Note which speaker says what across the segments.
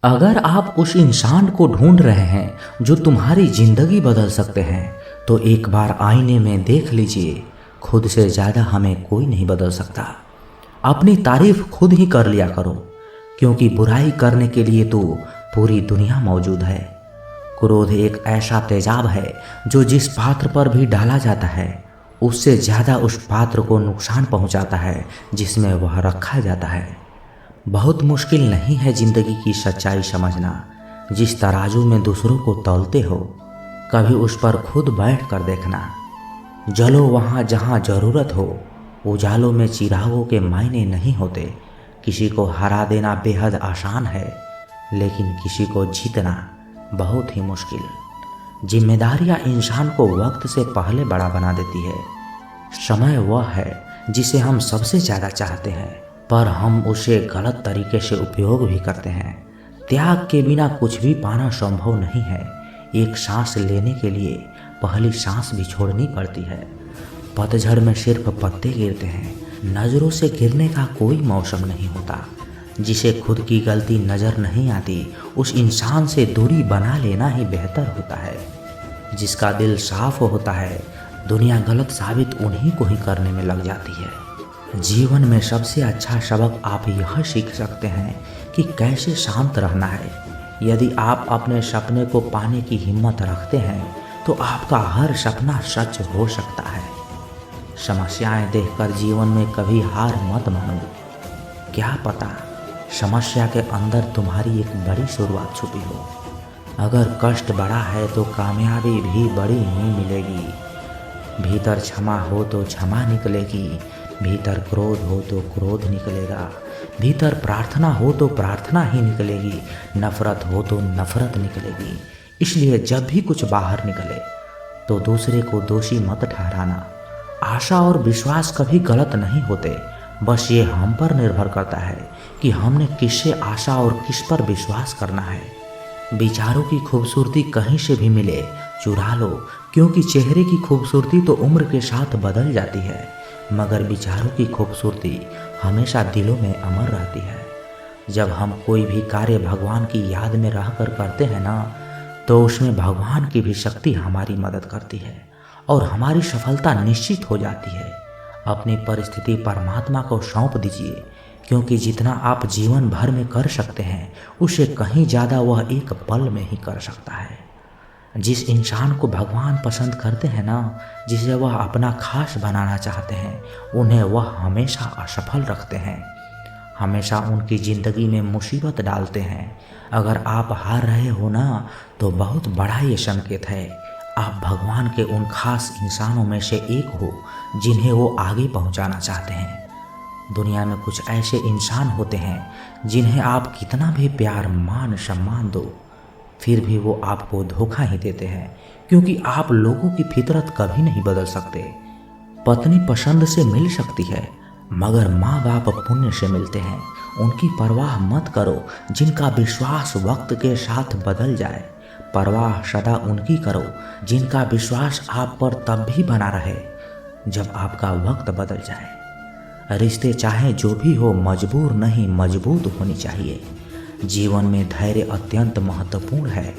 Speaker 1: अगर आप उस इंसान को ढूंढ रहे हैं जो तुम्हारी जिंदगी बदल सकते हैं तो एक बार आईने में देख लीजिए। खुद से ज़्यादा हमें कोई नहीं बदल सकता। अपनी तारीफ खुद ही कर लिया करो, क्योंकि बुराई करने के लिए तो पूरी दुनिया मौजूद है। क्रोध एक ऐसा तेजाब है जो जिस पात्र पर भी डाला जाता है उससे ज़्यादा उस पात्र को नुकसान पहुंचाता है जिसमें वह रखा जाता है। बहुत मुश्किल नहीं है ज़िंदगी की सच्चाई समझना। जिस तराजू में दूसरों को तौलते हो, कभी उस पर खुद बैठ कर देखना। जलो वहाँ जहाँ ज़रूरत हो। उजालों में चिरागों के मायने नहीं होते। किसी को हरा देना बेहद आसान है, लेकिन किसी को जीतना बहुत ही मुश्किल। जिम्मेदारियाँ इंसान को वक्त से पहले बड़ा बना देती है। समय वह है जिसे हम सबसे ज़्यादा चाहते हैं, पर हम उसे गलत तरीके से उपयोग भी करते हैं। त्याग के बिना कुछ भी पाना संभव नहीं है। एक सांस लेने के लिए पहली सांस भी छोड़नी पड़ती है। पतझड़ में सिर्फ पत्ते गिरते हैं, नज़रों से गिरने का कोई मौसम नहीं होता। जिसे खुद की गलती नज़र नहीं आती, उस इंसान से दूरी बना लेना ही बेहतर होता है। जिसका दिल साफ होता है, दुनिया गलत साबित उन्हीं को ही करने में लग जाती है। जीवन में सबसे अच्छा सबक आप यह सीख सकते हैं कि कैसे शांत रहना है। यदि आप अपने सपने को पाने की हिम्मत रखते हैं तो आपका हर सपना सच हो सकता है। समस्याएं देखकर जीवन में कभी हार मत मानो। क्या पता समस्या के अंदर तुम्हारी एक बड़ी शुरुआत छुपी हो। अगर कष्ट बड़ा है तो कामयाबी भी बड़ी ही मिलेगी। भीतर क्षमा हो तो क्षमा निकलेगी, भीतर क्रोध हो तो क्रोध निकलेगा, भीतर प्रार्थना हो तो प्रार्थना ही निकलेगी, नफरत हो तो नफरत निकलेगी। इसलिए जब भी कुछ बाहर निकले तो दूसरे को दोषी मत ठहराना। आशा और विश्वास कभी गलत नहीं होते, बस ये हम पर निर्भर करता है कि हमने किससे आशा और किस पर विश्वास करना है। विचारों की खूबसूरती कहीं से भी मिले चुरा लो, क्योंकि चेहरे की खूबसूरती तो उम्र के साथ बदल जाती है, मगर विचारों की खूबसूरती हमेशा दिलों में अमर रहती है। जब हम कोई भी कार्य भगवान की याद में रहकर करते हैं ना, तो उसमें भगवान की भी शक्ति हमारी मदद करती है और हमारी सफलता निश्चित हो जाती है। अपनी परिस्थिति परमात्मा को सौंप दीजिए, क्योंकि जितना आप जीवन भर में कर सकते हैं उससे कहीं ज़्यादा वह एक पल में ही कर सकता है। जिस इंसान को भगवान पसंद करते हैं ना, जिसे वह अपना खास बनाना चाहते हैं, उन्हें वह हमेशा असफल रखते हैं, हमेशा उनकी ज़िंदगी में मुसीबत डालते हैं। अगर आप हार रहे हो ना, तो बहुत बड़ा ये संकेत है आप भगवान के उन खास इंसानों में से एक हो जिन्हें वो आगे पहुंचाना चाहते हैं। दुनिया में कुछ ऐसे इंसान होते हैं जिन्हें आप कितना भी प्यार मान सम्मान दो, फिर भी वो आपको धोखा ही देते हैं, क्योंकि आप लोगों की फितरत कभी नहीं बदल सकते। पत्नी पसंद से मिल सकती है, मगर माँ बाप पुण्य से मिलते हैं। उनकी परवाह मत करो जिनका विश्वास वक्त के साथ बदल जाए। परवाह सदा उनकी करो जिनका विश्वास आप पर तब भी बना रहे जब आपका वक्त बदल जाए। रिश्ते चाहे जो भी हो, मजबूर नहीं मजबूत होनी चाहिए। जीवन में धैर्य अत्यंत महत्वपूर्ण है,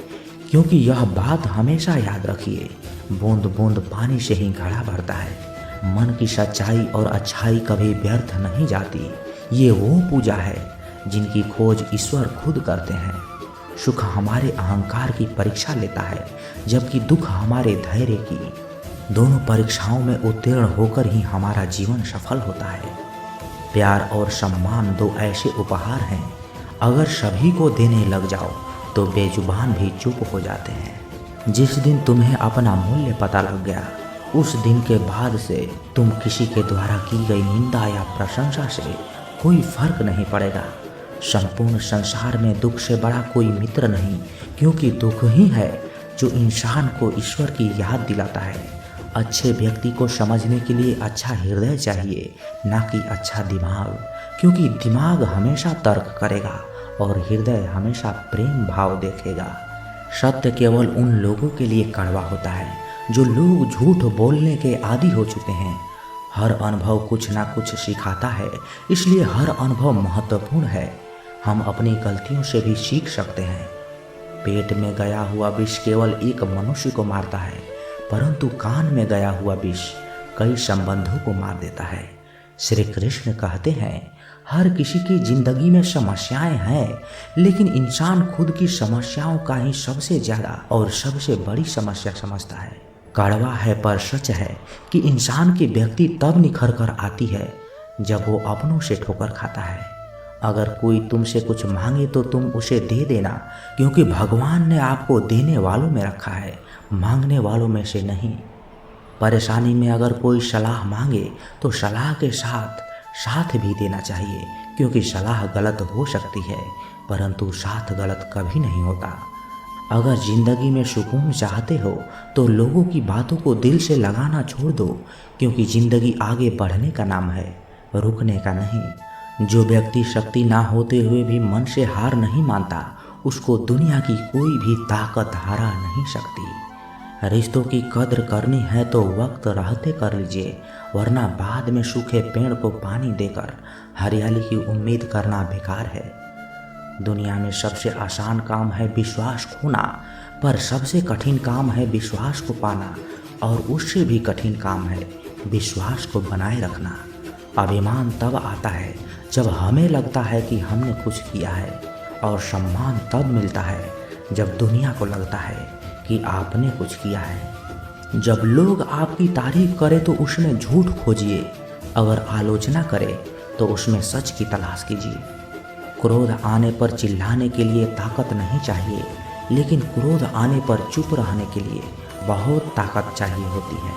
Speaker 1: क्योंकि यह बात हमेशा याद रखिए, बूंद बूंद पानी से ही घड़ा भरता है। मन की सच्चाई और अच्छाई कभी व्यर्थ नहीं जाती। ये वो पूजा है जिनकी खोज ईश्वर खुद करते हैं। सुख हमारे अहंकार की परीक्षा लेता है, जबकि दुख हमारे धैर्य की। दोनों परीक्षाओं में उत्तीर्ण होकर ही हमारा जीवन सफल होता है। प्यार और सम्मान दो ऐसे उपहार हैं, अगर सभी को देने लग जाओ तो बेजुबान भी चुप हो जाते हैं। जिस दिन तुम्हें अपना मूल्य पता लग गया, उस दिन के बाद से तुम किसी के द्वारा की गई निंदा या प्रशंसा से कोई फर्क नहीं पड़ेगा। संपूर्ण संसार में दुख से बड़ा कोई मित्र नहीं, क्योंकि दुख ही है जो इंसान को ईश्वर की याद दिलाता है। अच्छे व्यक्ति को समझने के लिए अच्छा हृदय चाहिए, ना कि अच्छा दिमाग, क्योंकि दिमाग हमेशा तर्क करेगा और हृदय हमेशा प्रेम भाव देखेगा। सत्य केवल उन लोगों के लिए कड़वा होता है जो लोग झूठ बोलने के आदी हो चुके हैं। हर अनुभव कुछ ना कुछ सिखाता है, इसलिए हर अनुभव महत्वपूर्ण है। हम अपनी गलतियों से भी सीख सकते हैं। पेट में गया हुआ विष केवल एक मनुष्य को मारता है, परंतु कान में गया हुआ विष कई संबंधों को मार देता है। श्री कृष्ण कहते हैं, हर किसी की जिंदगी में समस्याएं हैं, लेकिन इंसान खुद की समस्याओं का ही सबसे ज्यादा और सबसे बड़ी समस्या समझता है। कड़वा है पर सच है कि इंसान की व्यक्ति तब निखर कर आती है जब वो अपनों से ठोकर खाता है। अगर कोई तुमसे कुछ मांगे तो तुम उसे दे देना, क्योंकि भगवान ने आपको देने वालों में रखा है, मांगने वालों में से नहीं। परेशानी में अगर कोई सलाह मांगे तो सलाह के साथ साथ भी देना चाहिए, क्योंकि सलाह गलत हो सकती है परंतु साथ गलत कभी नहीं होता। अगर जिंदगी में सुकून चाहते हो तो लोगों की बातों को दिल से लगाना छोड़ दो, क्योंकि जिंदगी आगे बढ़ने का नाम है, रुकने का नहीं। जो व्यक्ति शक्ति ना होते हुए भी मन से हार नहीं मानता, उसको दुनिया की कोई भी ताकत हरा नहीं सकती। रिश्तों की कद्र करनी है तो वक्त रहते कर लीजिए, वरना बाद में सूखे पेड़ को पानी देकर हरियाली की उम्मीद करना बेकार है। दुनिया में सबसे आसान काम है विश्वास खोना, पर सबसे कठिन काम है विश्वास को पाना, और उससे भी कठिन काम है विश्वास को बनाए रखना। अभिमान तब आता है जब हमें लगता है कि हमने कुछ किया है, और सम्मान तब मिलता है जब दुनिया को लगता है कि आपने कुछ किया है। जब लोग आपकी तारीफ करें तो उसमें झूठ खोजिए, अगर आलोचना करें तो उसमें सच की तलाश कीजिए। क्रोध आने पर चिल्लाने के लिए ताकत नहीं चाहिए, लेकिन क्रोध आने पर चुप रहने के लिए बहुत ताकत चाहिए होती है।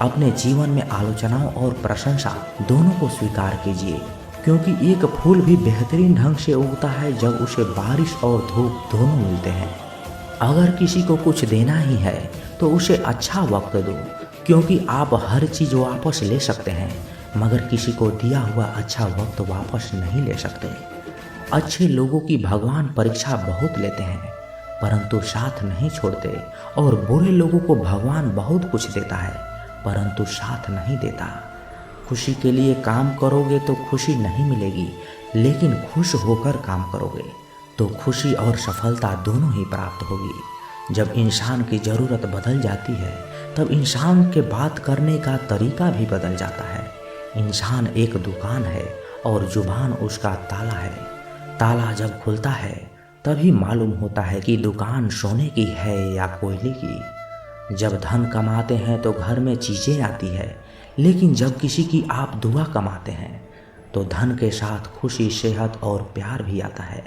Speaker 1: अपने जीवन में आलोचनाओं और प्रशंसा दोनों को स्वीकार कीजिए, क्योंकि एक फूल भी बेहतरीन ढंग से उगता है जब उसे बारिश और धूप दोनों मिलते हैं। अगर किसी को कुछ देना ही है तो उसे अच्छा वक्त दो, क्योंकि आप हर चीज़ वापस ले सकते हैं, मगर किसी को दिया हुआ अच्छा वक्त वापस नहीं ले सकते। अच्छे लोगों की भगवान परीक्षा बहुत लेते हैं, परंतु साथ नहीं छोड़ते, और बुरे लोगों को भगवान बहुत कुछ देता है, परंतु साथ नहीं देता। खुशी के लिए काम करोगे तो खुशी नहीं मिलेगी, लेकिन खुश होकर काम करोगे तो खुशी और सफलता दोनों ही प्राप्त होगी। जब इंसान की ज़रूरत बदल जाती है तब इंसान के बात करने का तरीका भी बदल जाता है। इंसान एक दुकान है और जुबान उसका ताला है। ताला जब खुलता है तभी मालूम होता है कि दुकान सोने की है या कोयले की। जब धन कमाते हैं तो घर में चीज़ें आती है, लेकिन जब किसी की आप दुआ कमाते हैं तो धन के साथ खुशी, सेहत और प्यार भी आता है।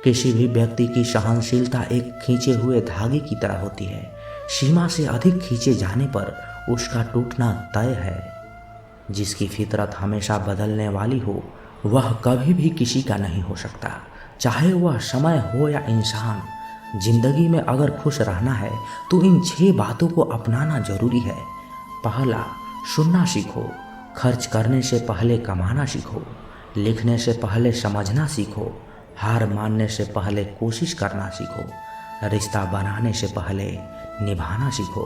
Speaker 1: किसी भी व्यक्ति की सहनशीलता एक खींचे हुए धागे की तरह होती है। सीमा से अधिक खींचे जाने पर उसका टूटना तय है। जिसकी फितरत हमेशा बदलने वाली हो वह कभी भी किसी का नहीं हो सकता, चाहे वह समय हो या इंसान। जिंदगी में अगर खुश रहना है तो इन 6 बातों को अपनाना जरूरी है। पहला, सुनना सीखो। खर्च करने से पहले कमाना सीखो। लिखने से पहले समझना सीखो। हार मानने से पहले कोशिश करना सीखो। रिश्ता बनाने से पहले निभाना सीखो।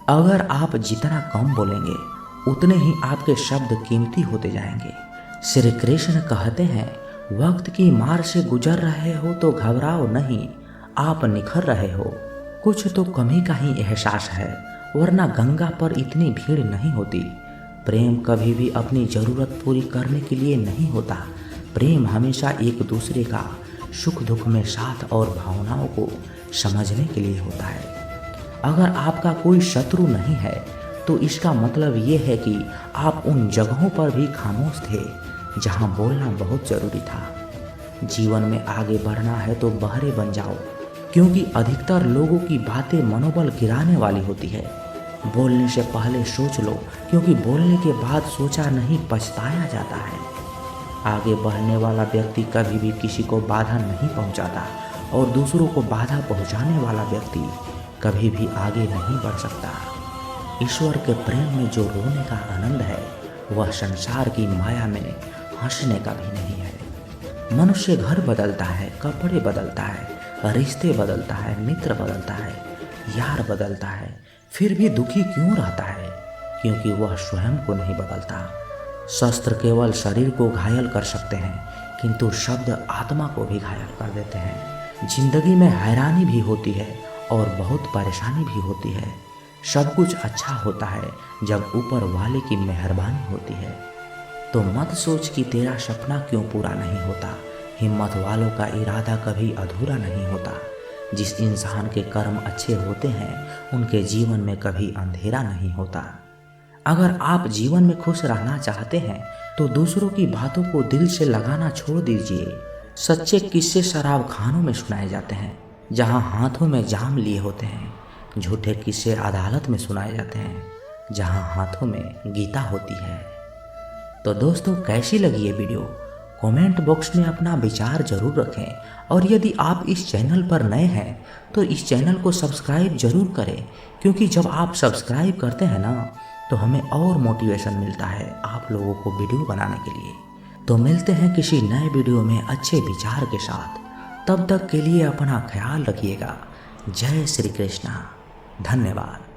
Speaker 1: अगर आप जितना कम बोलेंगे उतने ही आपके शब्द कीमती होते जाएंगे। श्री कृष्ण कहते हैं, वक्त की मार से गुजर रहे हो तो घबराओ नहीं, आप निखर रहे हो। कुछ तो कमी का ही एहसास है, वरना गंगा पर इतनी भीड़ नहीं होती। प्रेम कभी भी अपनी ज़रूरत पूरी करने के लिए नहीं होता। प्रेम हमेशा एक दूसरे का सुख दुख में साथ और भावनाओं को समझने के लिए होता है। अगर आपका कोई शत्रु नहीं है तो इसका मतलब ये है कि आप उन जगहों पर भी खामोश थे जहां बोलना बहुत ज़रूरी था। जीवन में आगे बढ़ना है तो बहरे बन जाओ, क्योंकि अधिकतर लोगों की बातें मनोबल गिराने वाली होती है। बोलने से पहले सोच लो, क्योंकि बोलने के बाद सोचा नहीं पछताया जाता है। आगे बढ़ने वाला व्यक्ति कभी भी किसी को बाधा नहीं पहुंचाता, और दूसरों को बाधा पहुंचाने वाला व्यक्ति कभी भी आगे नहीं बढ़ सकता। ईश्वर के प्रेम में जो रोने का आनंद है वह संसार की माया में हंसने का भी नहीं है। मनुष्य घर बदलता है, कपड़े बदलता है, रिश्ते बदलता है, मित्र बदलता है, यार बदलता है, फिर भी दुखी क्यों रहता है? क्योंकि वह स्वयं को नहीं बदलता। शस्त्र केवल शरीर को घायल कर सकते हैं, किंतु शब्द आत्मा को भी घायल कर देते हैं। जिंदगी में हैरानी भी होती है और बहुत परेशानी भी होती है। सब कुछ अच्छा होता है जब ऊपर वाले की मेहरबानी होती है। तो मत सोच कि तेरा सपना क्यों पूरा नहीं होता। हिम्मत वालों का इरादा कभी अधूरा नहीं होता। जिस इंसान के कर्म अच्छे होते हैं उनके जीवन में कभी अंधेरा नहीं होता। अगर आप जीवन में खुश रहना चाहते हैं तो दूसरों की बातों को दिल से लगाना छोड़ दीजिए। सच्चे किस्से शराब खानों में सुनाए जाते हैं जहां हाथों में जाम लिए होते हैं। झूठे किस्से अदालत में सुनाए जाते हैं जहां हाथों में गीता होती है। तो दोस्तों, कैसी लगी ये वीडियो? कमेंट बॉक्स में अपना विचार जरूर रखें और यदि आप इस चैनल पर नए हैं तो इस चैनल को सब्सक्राइब जरूर करें, क्योंकि जब आप सब्सक्राइब करते हैं ना तो हमें और मोटिवेशन मिलता है आप लोगों को वीडियो बनाने के लिए। तो मिलते हैं किसी नए वीडियो में अच्छे विचार के साथ। तब तक के लिए अपना ख्याल रखिएगा। जय श्री कृष्णा। धन्यवाद।